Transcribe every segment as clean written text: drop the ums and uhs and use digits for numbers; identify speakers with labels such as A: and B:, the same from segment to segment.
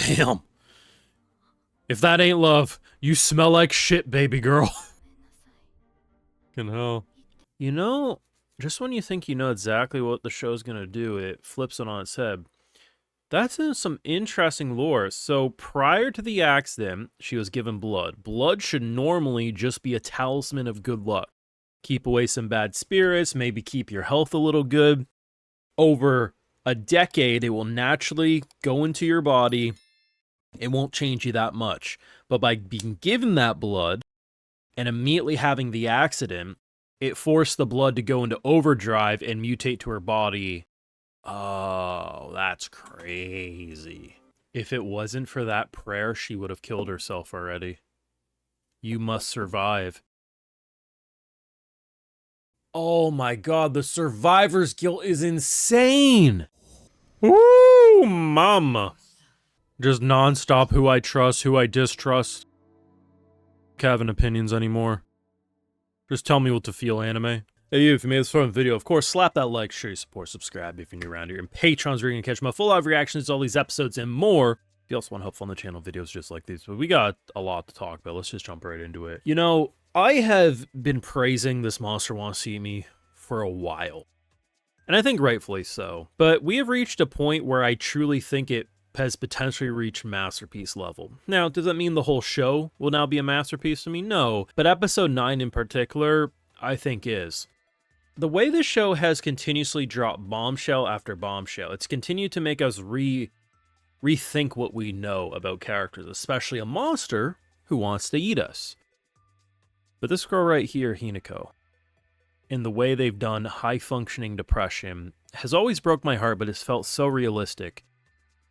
A: Damn. If that ain't love, you smell like shit, baby girl. Fucking hell. You know, just when you think you know exactly what the show's gonna do, it flips it on its head. That's in some interesting lore. So prior to the accident, she was given blood. Blood should normally just be a talisman of good luck. Keep away some bad spirits, maybe keep your health a little good. Over a decade, it will naturally go into your body. It won't change you that much. But by being given that blood and immediately having the accident, it forced the blood to go into overdrive and mutate to her body. Oh, that's crazy. If it wasn't for that prayer, she would have killed herself already. You must survive. Oh my god, the survivor's guilt is insane! Woo, mama. Just non-stop who I trust, who I distrust. Can't have opinions anymore. Just tell me what to feel, anime. Hey you, if you made this fun video, of course, slap that like, share your support, subscribe if you're new around here, and Patreon's where you can catch my full live reactions to all these episodes and more. If you also want help on the channel, videos just like these, but we got a lot to talk about. Let's just jump right into it. You know, I have been praising this Monster Wanna See Me for a while, and I think rightfully so, but we have reached a point where I truly think it has potentially reached masterpiece level. Now, does that mean the whole show will now be a masterpiece to me? No, but episode 9 in particular, I think is. The way this show has continuously dropped bombshell after bombshell, it's continued to make us rethink what we know about characters, especially a monster who wants to eat us. But this girl right here, Hinako, in the way they've done high-functioning depression, has always broke my heart, but it's felt so realistic.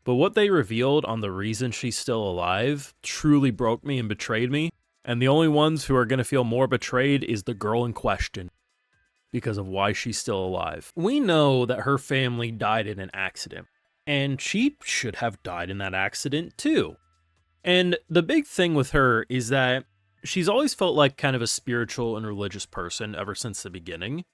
A: But what they revealed on the reason she's still alive truly broke me and betrayed me, and the only ones who are going to feel more betrayed is the girl in question, because of why she's still alive. We know that her family died in an accident, and she should have died in that accident too. And the big thing with her is that she's always felt like kind of a spiritual and religious person ever since the beginning.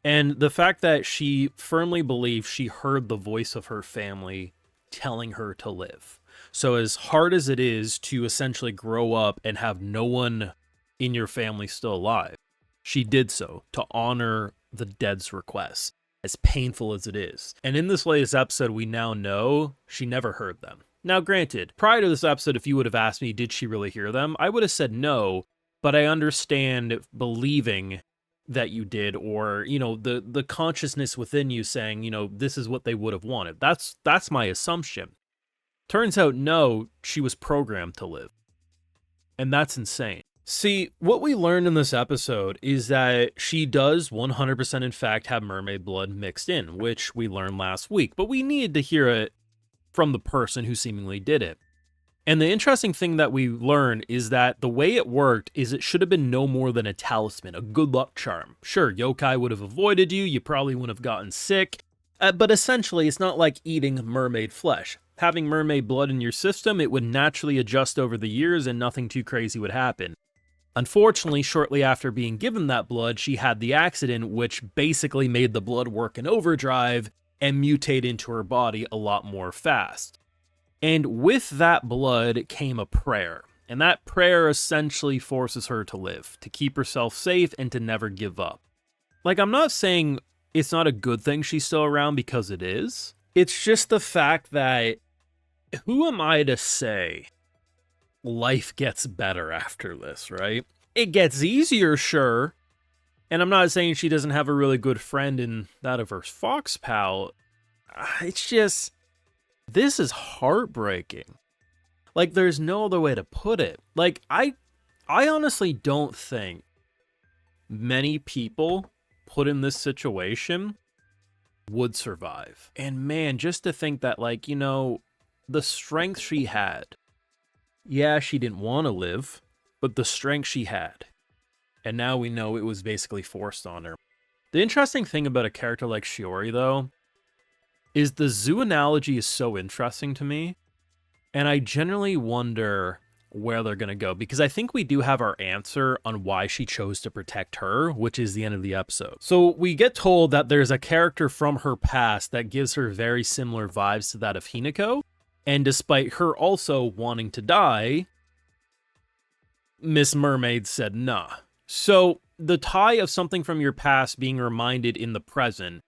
A: And the fact that she firmly believes she heard the voice of her family telling her to live. So as hard as it is to essentially grow up and have no one in your family still alive, she did so to honor the dead's request, as painful as it is. And in this latest episode, we now know she never heard them. Now, granted, prior to this episode, if you would have asked me, did she really hear them? I would have said no, but I understand believing that you did, or, you know, the consciousness within you saying, you know, this is what they would have wanted. That's my assumption. Turns out, no, she was programmed to live. And that's insane. See, what we learned in this episode is that she does 100% in fact have mermaid blood mixed in, which we learned last week, but we needed to hear it from the person who seemingly did it. And the interesting thing that we learned is that the way it worked is it should have been no more than a talisman, a good luck charm. Sure, yokai would have avoided you, you probably wouldn't have gotten sick, but essentially it's not like eating mermaid flesh. Having mermaid blood in your system, it would naturally adjust over the years and nothing too crazy would happen. Unfortunately, shortly after being given that blood, she had the accident, which basically made the blood work in overdrive and mutate into her body a lot more fast. And with that blood came a prayer, and that prayer essentially forces her to live, to keep herself safe and to never give up. Like, I'm not saying it's not a good thing she's still around, because it is. It's just the fact that, who am I to say life gets better after this, right? It gets easier, sure. And I'm not saying she doesn't have a really good friend in that of her fox pal. It's just, this is heartbreaking. Like, there's no other way to put it. Like, I honestly don't think many people put in this situation would survive. And man, just to think that, like, you know, the strength she had, yeah, she didn't want to live, but the strength she had, and now we know it was basically forced on her. The interesting thing about a character like Shiori, though, is the zoo analogy is so interesting to me, and I generally wonder where they're going to go, because I think we do have our answer on why she chose to protect her, which is the end of the episode. So we get told that there's a character from her past that gives her very similar vibes to that of Hinako, And despite her also wanting to die, Miss Mermaid said nah. So the tie of something from your past being reminded in the present,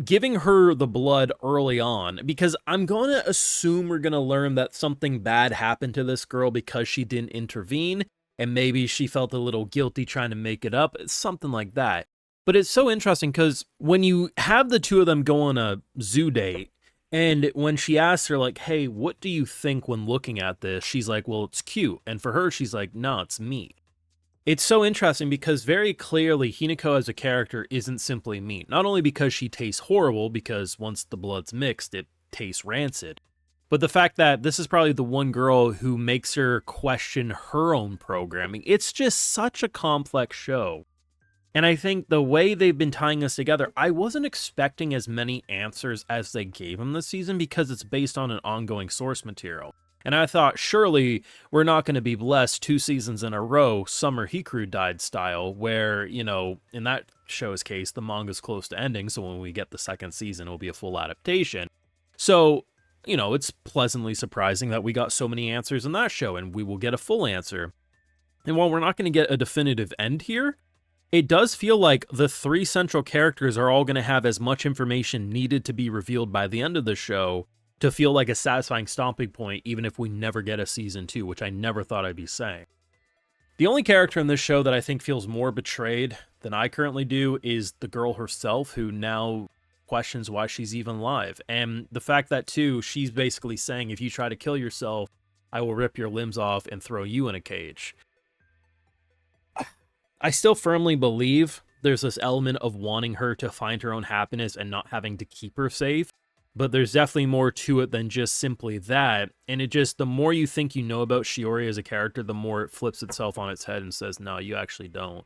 A: giving her the blood early on, because I'm going to assume we're going to learn that something bad happened to this girl because she didn't intervene, and maybe she felt a little guilty trying to make it up, something like that. But it's so interesting because when you have the two of them go on a zoo date, and when she asks her, like, hey, what do you think when looking at this? She's like, well, it's cute. And for her, she's like, no, it's meat. It's so interesting because very clearly Hinako as a character isn't simply meat. Not only because she tastes horrible, because once the blood's mixed, it tastes rancid, but the fact that this is probably the one girl who makes her question her own programming. It's just such a complex show. And I think the way they've been tying us together, I wasn't expecting as many answers as they gave him this season because it's based on an ongoing source material. And I thought, surely we're not going to be blessed 2 seasons in a row, Summer Hikaru died style, where, you know, in that show's case, the manga's close to ending, so when we get the 2nd season, it'll be a full adaptation. So, you know, it's pleasantly surprising that we got so many answers in that show, and we will get a full answer. And while we're not going to get a definitive end here, it does feel like the 3 central characters are all going to have as much information needed to be revealed by the end of the show to feel like a satisfying stopping point, even if we never get a season 2, which I never thought I'd be saying. The only character in this show that I think feels more betrayed than I currently do is the girl herself, who now questions why she's even alive. And the fact that, too, she's basically saying, if you try to kill yourself, I will rip your limbs off and throw you in a cage. I still firmly believe there's this element of wanting her to find her own happiness and not having to keep her safe, but there's definitely more to it than just simply that, and it just, the more you think you know about Shiori as a character, the more it flips itself on its head and says, no, you actually don't.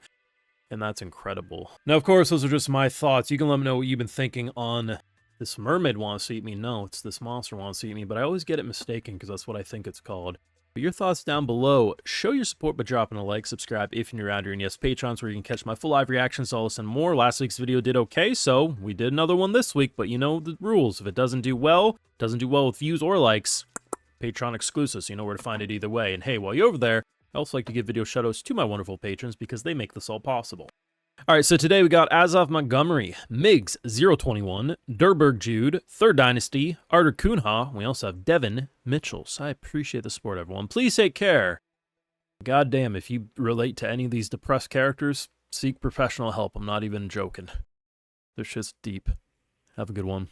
A: And that's incredible. Now, of course, those are just my thoughts. You can let me know what you've been thinking on this mermaid wants to eat me. No, it's this monster wants to eat me, but I always get it mistaken because that's what I think it's called. But your thoughts down below. Show your support by dropping a like, subscribe if you're new around here, and yes, Patreon's where you can catch my full live reactions, all this and more. Last week's video did okay, so we did another one this week, but you know the rules. If it doesn't do well with views or likes, Patreon exclusive, so you know where to find it either way. And hey, while you're over there, I also like to give video shoutouts to my wonderful patrons because they make this all possible. Alright, so today we got Azov Montgomery, Migs021, Durberg Jude, Third Dynasty, Arter Kunha. We also have Devin Mitchell. So I appreciate the support, everyone. Please take care. God damn, if you relate to any of these depressed characters, seek professional help. I'm not even joking. This shit's deep. Have a good one.